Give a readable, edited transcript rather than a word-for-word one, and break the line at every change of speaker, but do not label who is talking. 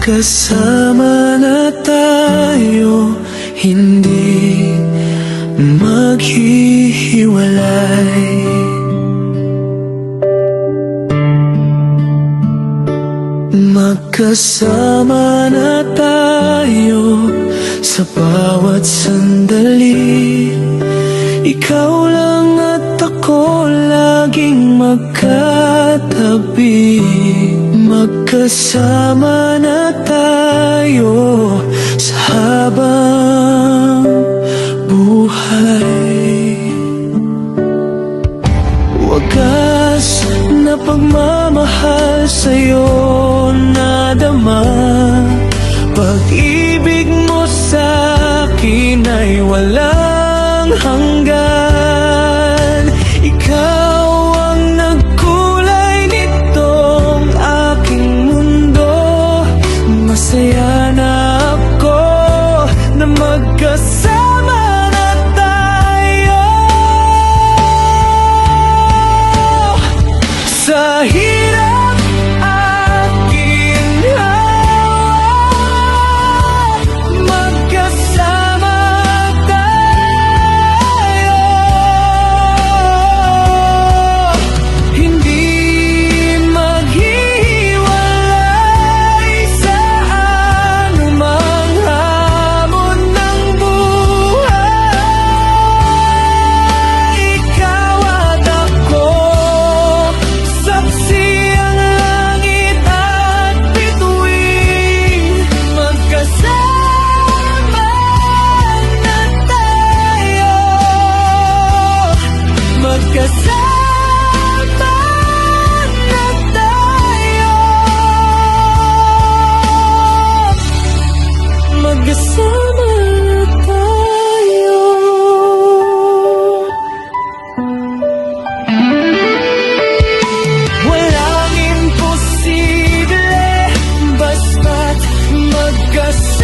Magkasama na tayo, hindi maghihiwalay. Magkasama na tayo sa bawat sandali. Ikaw lang at ako laging magkatabi. Magkasama na tayo sa habang buhay. Wagas na pagmamahal sa'yo nadama. Pag-ibig mo sa'kin ay walang hanggan. Ikaw ang nagkulay nitong aking mundo. Masaya na ako na magkasama na tayo sa hirap at ginhawa. Magkasama tayo, hindi maghihiwalay sa anumang hamon ng buhay. Ikaw at ako, saksi ang langit at bituin. Magkasama na tayo, magkasama na tayo, magkasama na tayo. Walang imposible basta't magkasama